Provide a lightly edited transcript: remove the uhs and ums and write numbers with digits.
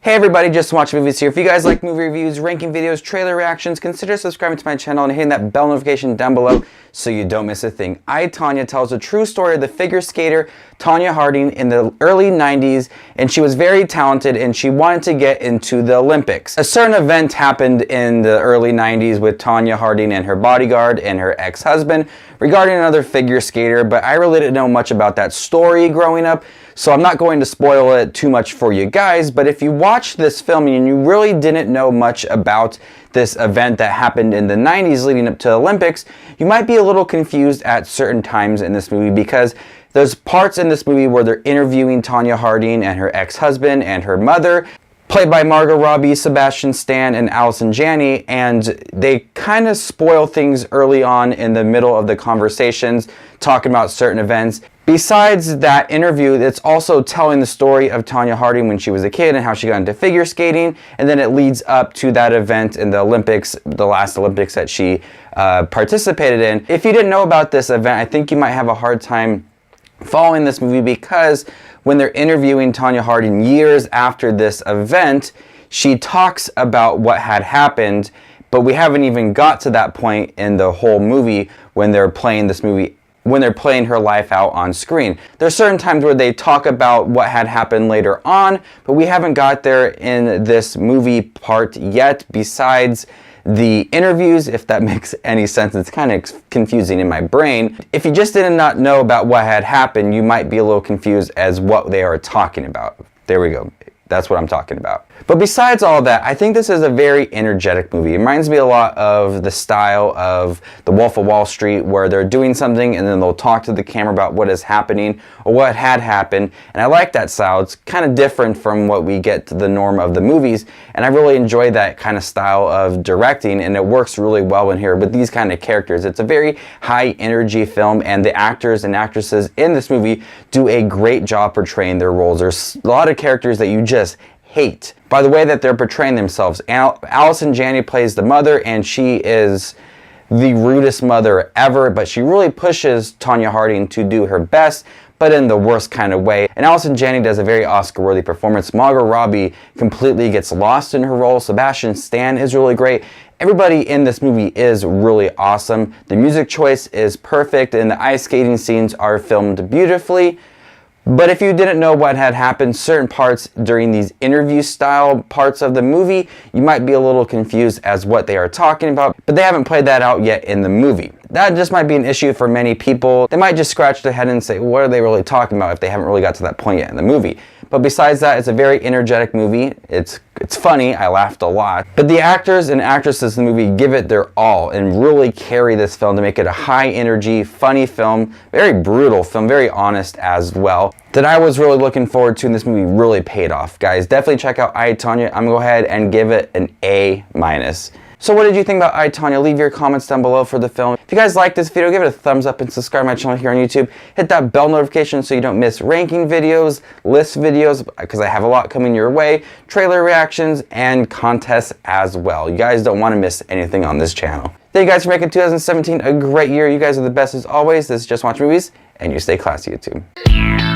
Hey everybody, Just Watch Movies here. If you guys like movie reviews, ranking videos, trailer reactions, consider subscribing to my channel and hitting that bell notification down below so you don't miss a thing. I, Tonya, tells the true story of the figure skater Tonya Harding in the early 90s, and she was very talented and she wanted to get into the Olympics. A certain event happened in the early 90s with Tonya Harding and her bodyguard and her ex-husband regarding another figure skater, but I really didn't know much about that story growing up, so I'm not going to spoil it too much for you guys. But if you watch this film and you really didn't know much about this event that happened in the 90s leading up to the Olympics, you might be a little confused at certain times in this movie, because there's parts in this movie where they're interviewing Tonya Harding and her ex-husband and her mother, played by Margot Robbie, Sebastian Stan, and Allison Janney, and they kind of spoil things early on in the middle of the conversations, talking about certain events. Besides that interview, it's also telling the story of Tonya Harding when she was a kid and how she got into figure skating, and then it leads up to that event in the Olympics, the last Olympics that she participated in. If you didn't know about this event, I think you might have a hard time following this movie, because when they're interviewing Tonya Harding years after this event, she talks about what had happened, but we haven't even got to that point in the whole movie when they're playing this movie, when they're playing her life out on screen. There's certain times where they talk about what had happened later on, but we haven't got there in this movie part yet, besides the interviews, if that makes any sense. It's kind of confusing in my brain. If you just did not know about what had happened, you might be a little confused as what they are talking about. There we go. That's what I'm talking about. But besides all that, I think this is a very energetic movie. It reminds me a lot of the style of The Wolf of Wall Street, where they're doing something and then they'll talk to the camera about what is happening or what had happened. And I like that style. It's kind of different from what we get to the norm of the movies. And I really enjoy that kind of style of directing, and it works really well in here with these kind of characters. It's a very high energy film, and the actors and actresses in this movie do a great job portraying their roles. There's a lot of characters that you just hate by the way that they're portraying themselves. Allison Janney plays the mother, and she is the rudest mother ever, but she really pushes Tonya Harding to do her best, but in the worst kind of way. And Allison Janney does a very Oscar-worthy performance. Margot Robbie completely gets lost in her role. Sebastian Stan is really great. Everybody in this movie is really awesome. The music choice is perfect, and the ice skating scenes are filmed beautifully. But if you didn't know what had happened, certain parts during these interview style parts of the movie, you might be a little confused as what they are talking about, but they haven't played that out yet in the movie. That just might be an issue for many people. They might just scratch their head and say, what are they really talking about, if they haven't really got to that point yet in the movie. But besides that, it's a very energetic movie. It's funny. I laughed a lot. But the actors and actresses in the movie give it their all and really carry this film to make it a high energy, funny film, very brutal film, very honest as well, that I was really looking forward to, and this movie really paid off. Guys, definitely check out I, Tonya. I'm gonna go ahead and give it an A-. So what did you think about I, Tonya? Leave your comments down below for the film. If you guys like this video, give it a thumbs up and subscribe to my channel here on YouTube. Hit that bell notification so you don't miss ranking videos, list videos, because I have a lot coming your way, trailer reactions, and contests as well. You guys don't want to miss anything on this channel. Thank you guys for making 2017 a great year. You guys are the best as always. This is Just Watch Movies, and you stay classy, YouTube.